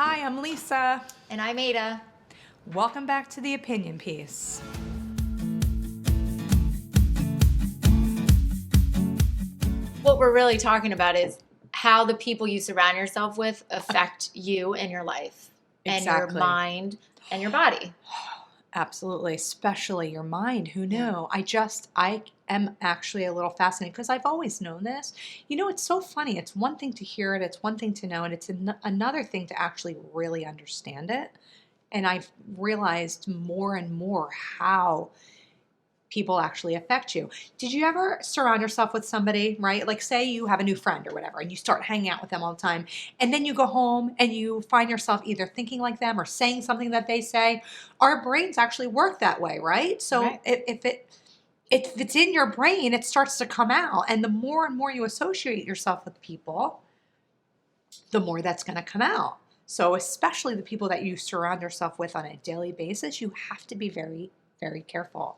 Hi, I'm Lisa. And I'm Ada. Welcome back to the opinion piece. What we're really talking about is how the people you surround yourself with affect you and your life and your Exactly. mind and your body. Absolutely, especially your mind. Who knew? Yeah. I am actually a little fascinated because I've always known this. You know, it's so funny. It's one thing to hear it, it's one thing to know, and it's another thing to actually really understand it. And I've realized more and more how people actually affect you. Did you ever surround yourself with somebody, right? Like say you have a new friend or whatever and you start hanging out with them all the time and then you go home and you find yourself either thinking like them or saying something that they say. Our brains actually work that way, right? So Right. if it's in your brain, it starts to come out, and the more and more you associate yourself with people, the more that's going to come out. So especially the people that you surround yourself with on a daily basis, you have to be very, very careful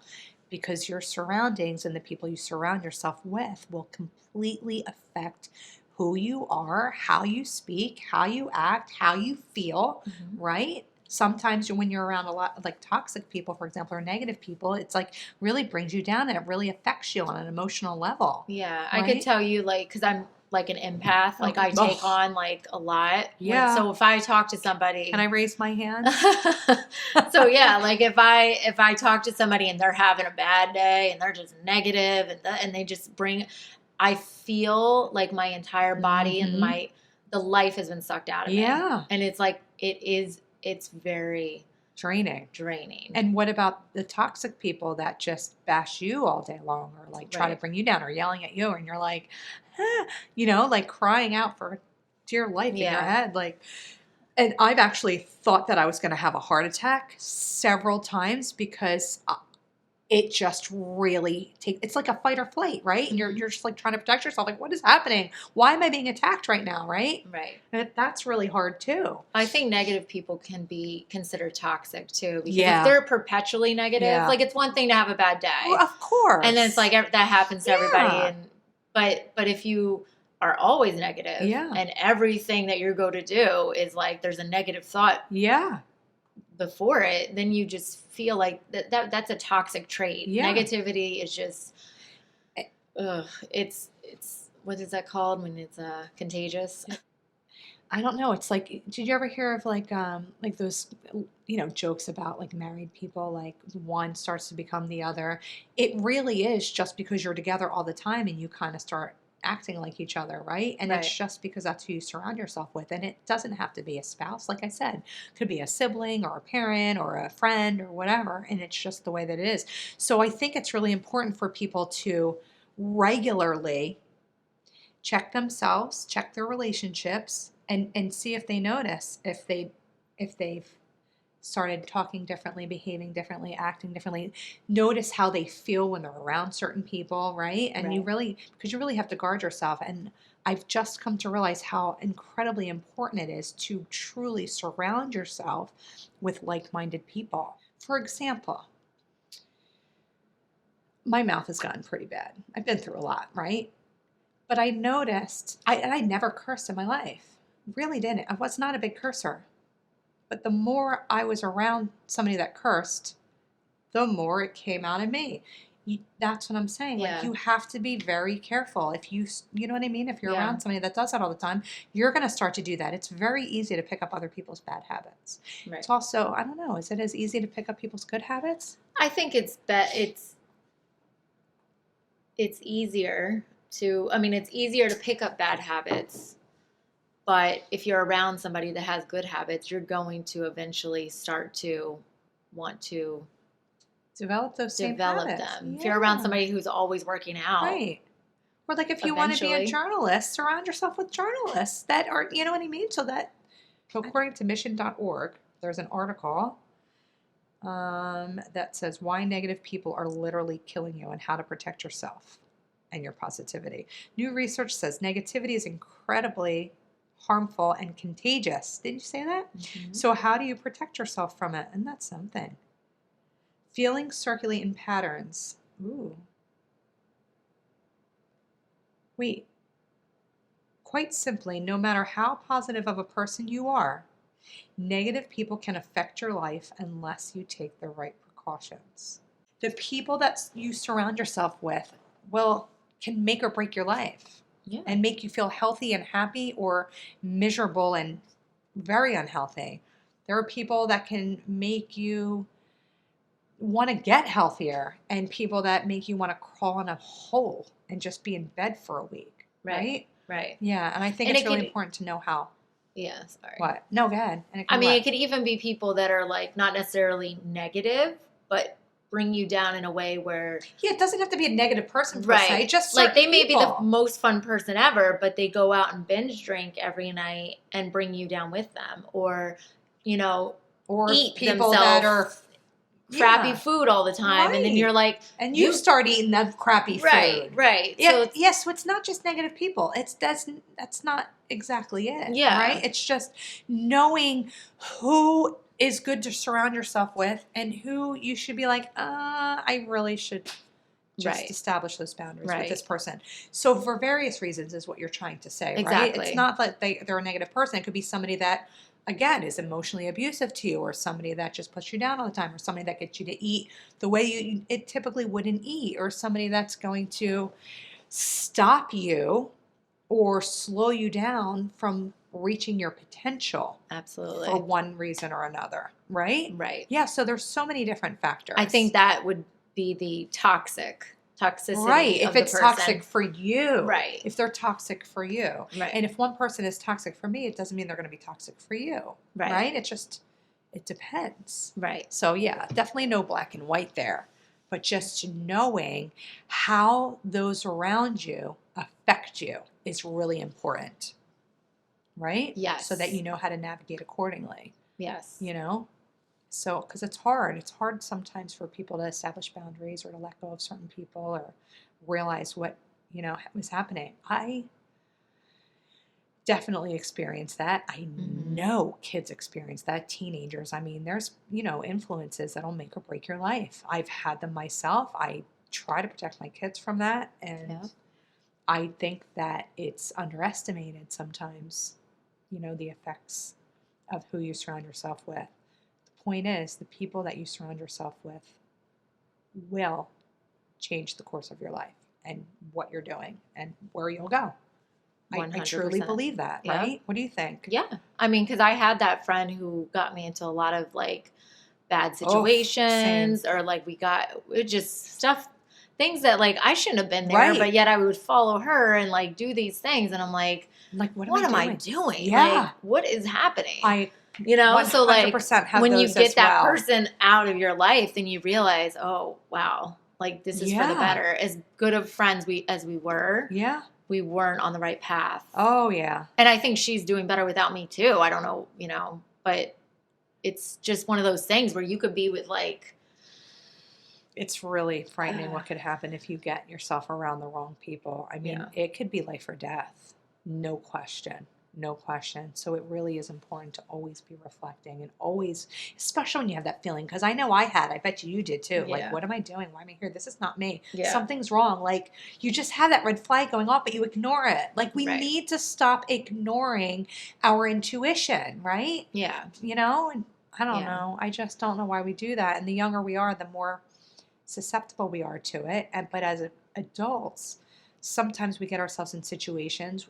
because your surroundings and the people you surround yourself with will completely affect who you are, how you speak, how you act, how you feel, right? Sometimes when you're around a lot of like toxic people, for example, or negative people, it's like really brings you down and it really affects you on an emotional level. Yeah. Right? I could tell you, like, because I'm like an empath, like I Oh. take on like a lot. Yeah. So if I talk to somebody. Can I raise my hand? So yeah, like if I talk to somebody and they're having a bad day and they're just negative and they just bring, I feel like my entire body and the life has been sucked out of me. Yeah. And it's like it's very Draining. And what about the toxic people that just bash you all day long or like try to bring you down or yelling at you and you're like, like crying out for dear life in your head, like. And I've actually thought that I was going to have a heart attack several times because it just really it's like a fight or flight, right? And you're just like trying to protect yourself. Like, what is happening? Why am I being attacked right now, right? Right. And that's really hard too. I think negative people can be considered toxic too because if they're perpetually negative, like it's one thing to have a bad day. Well, of course. And then it's like that happens to everybody. But if you are always negative and everything that you go to do is like there's a negative thought before it, then you just feel like that's a toxic trait. Negativity is just it's what is that called when it's contagious? I don't know. It's like, did you ever hear of like those, jokes about like married people, like one starts to become the other. It really is just because you're together all the time and you kind of start acting like each other, right? And it's just because that's who you surround yourself with. And it doesn't have to be a spouse, like I said. It could be a sibling or a parent or a friend or whatever. And it's just the way that it is. So I think it's really important for people to regularly check themselves, check their relationships, and see if they notice if they've started talking differently, behaving differently, acting differently. Notice how they feel when they're around certain people, right? And you really have to guard yourself. And I've just come to realize how incredibly important it is to truly surround yourself with like-minded people. For example, my mouth has gotten pretty bad. I've been through a lot, right? But I noticed, I never cursed in my life. Really didn't. I was not a big cursor. But the more I was around somebody that cursed, the more it came out of me. That's what I'm saying. Like, you have to be very careful. If you know what I mean? If you're around somebody that does that all the time, you're going to start to do that. It's very easy to pick up other people's bad habits. Right. It's also, I don't know, is it as easy to pick up people's good habits? I think it's easier it's easier to pick up bad habits, but if you're around somebody that has good habits, you're going to eventually start to want to develop those same habits. Them. If you're around somebody who's always working out. Right. Or like if you want to be a journalist, surround yourself with journalists that are, you know what I mean? So according to mission.org, there's an article that says why negative people are literally killing you and how to protect yourself and your positivity. New research says negativity is incredibly harmful and contagious. Did you say that? So how do you protect yourself from it? And that's something. Feelings circulate in patterns. Ooh. Wait. Quite simply, no matter how positive of a person you are, Negative people can affect your life unless you take the right precautions. The people that you surround yourself with can make or break your life. Yeah. And make you feel healthy and happy, or miserable and very unhealthy. There are people that can make you want to get healthier, and people that make you want to crawl in a hole and just be in bed for a week. Right? Right. Yeah. And I think it's really important to know how. Yeah, sorry. What? No, go ahead. And it could even be people that are like not necessarily negative, but bring you down in a way where... Yeah, it doesn't have to be a negative person per se. Just like they may be the most fun person ever, but they go out and binge drink every night and bring you down with them. Or, or eat people that are crappy food all the time. And then you're like... And you start eating that crappy food. Right. Yeah, so it's not just negative people. That's not exactly it. Yeah. Right? It's just knowing who is good to surround yourself with and who you should be like, I really should just establish those boundaries with this person. So for various reasons is what you're trying to say, right? It's not that they're a negative person. It could be somebody that, again, is emotionally abusive to you, or somebody that just puts you down all the time, or somebody that gets you to eat the way it typically wouldn't eat, or somebody that's going to stop you or slow you down from reaching your potential. Absolutely. For one reason or another, right? Right. Yeah, so there's so many different factors. I think that would be the toxicity right. Of if it's the person. Toxic for you. Right. If they're toxic for you. Right. And if one person is toxic for me, it doesn't mean they're going to be toxic for you. Right? It depends. Right. So yeah, definitely no black and white there. But just knowing how those around you affect you is really important. Right? Yes. So that you know how to navigate accordingly. Yes. So, because it's hard. It's hard sometimes for people to establish boundaries or to let go of certain people or realize what, was happening. I definitely experienced that. I know kids experience that, teenagers. I mean, there's, influences that'll make or break your life. I've had them myself. I try to protect my kids from that. And I think that it's underestimated sometimes, the effects of who you surround yourself with. Point is, the people that you surround yourself with will change the course of your life and what you're doing and where you'll go. I truly believe that, right? What do you think? Yeah. I mean, because I had that friend who got me into a lot of like bad situations, or like things that like I shouldn't have been there, but yet I would follow her and like do these things. And I'm like what am I doing? Yeah. Like, what is happening? So like when you get that person out of your life, then you realize, oh, wow, like this is for the better. As good of friends as we were, we weren't on the right path. Oh, yeah. And I think she's doing better without me too. I don't know, but it's just one of those things where you could be with like... It's really frightening what could happen if you get yourself around the wrong people. I mean, it could be life or death. No question. No question. So it really is important to always be reflecting and always, especially when you have that feeling, because I know I bet you did too. Yeah. Like, what am I doing? Why am I here? This is not me. Yeah. Something's wrong. Like, you just have that red flag going off, but you ignore it. Like, we need to stop ignoring our intuition, right? Yeah. And I don't know. I just don't know why we do that. And the younger we are, the more susceptible we are to it. But as adults, sometimes we get ourselves in situations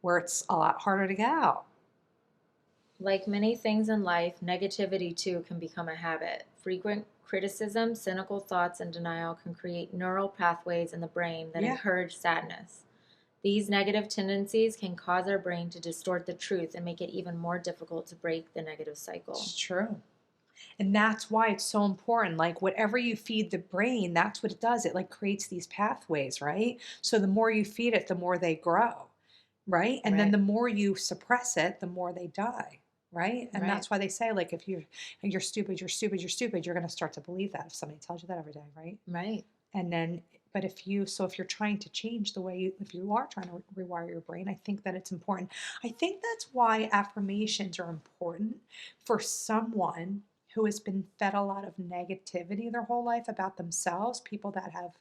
where it's a lot harder to get out. Like many things in life, negativity too can become a habit. Frequent criticism, cynical thoughts, and denial can create neural pathways in the brain that encourage sadness. These negative tendencies can cause our brain to distort the truth and make it even more difficult to break the negative cycle. It's true. And that's why it's so important. Like, whatever you feed the brain, that's what it does. It like creates these pathways, right? So the more you feed it, the more they grow. Right? And then the more you suppress it, the more they die. Right? And that's why they say, like, if you're stupid, you're going to start to believe that if somebody tells you that every day. Right? Right. And then, but if you're trying to change the way if you are trying to rewire your brain, I think that it's important. I think that's why affirmations are important for someone who has been fed a lot of negativity their whole life about themselves, people that have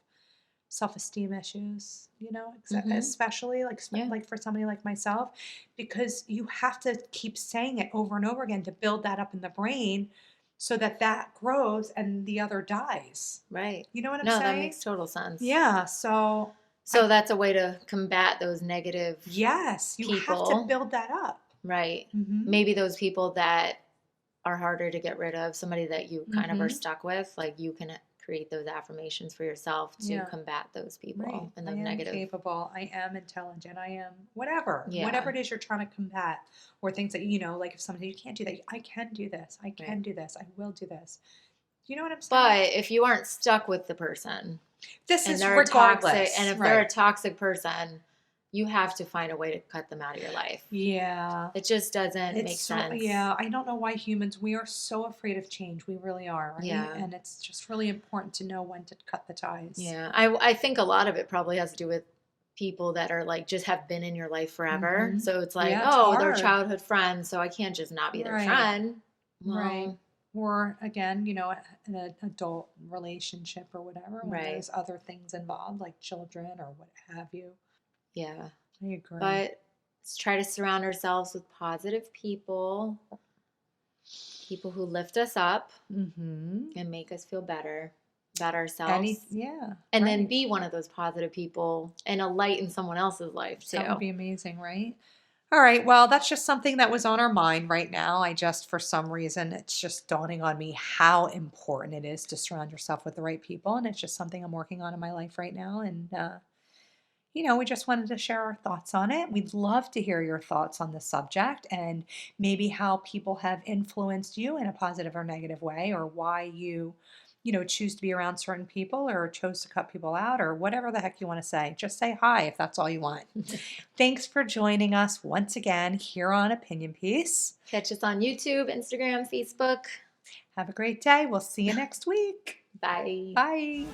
self-esteem issues, Mm-hmm. especially like for somebody like myself, because you have to keep saying it over and over again to build that up in the brain so that that grows and the other dies. Right. You know what I'm No, that saying? makes total sense. Yeah. So that's a way to combat those negative yes, you have to people. build that up. Right. Mm-hmm. Maybe those people that are harder to get rid of, somebody that you kind of are stuck with, like you can create those affirmations for yourself to combat those people and those negative. I am capable. I am intelligent. I am whatever it is you're trying to combat, or things that like if somebody, you can't do that, I can do this. I can do this. I will do this. You know what I'm saying? But if you aren't stuck with the person, this is regardless. Toxic, and if they're a toxic person, you have to find a way to cut them out of your life. Yeah. It just doesn't make sense. Yeah. I don't know why we are so afraid of change. We really are, right? Yeah. And it's just really important to know when to cut the ties. Yeah. I think a lot of it probably has to do with people that are like just have been in your life forever. Mm-hmm. So it's like, they're childhood friends, so I can't just not be their friend. Well, right. Or again, an adult relationship or whatever, when there's other things involved, like children or what have you. Yeah. I agree. But let's try to surround ourselves with positive people who lift us up and make us feel better about ourselves. And then be one of those positive people and a light in someone else's life too. That would be amazing, right? All right. Well, that's just something that was on our mind right now. For some reason, it's just dawning on me how important it is to surround yourself with the right people. And it's just something I'm working on in my life right now. And, we just wanted to share our thoughts on it. We'd love to hear your thoughts on the subject and maybe how people have influenced you in a positive or negative way, or why you choose to be around certain people or chose to cut people out, or whatever the heck you want to say. Just say hi if that's all you want. Thanks for joining us once again here on Opinion Piece. Catch us on YouTube, Instagram, Facebook. Have a great day. We'll see you next week. Bye. Bye.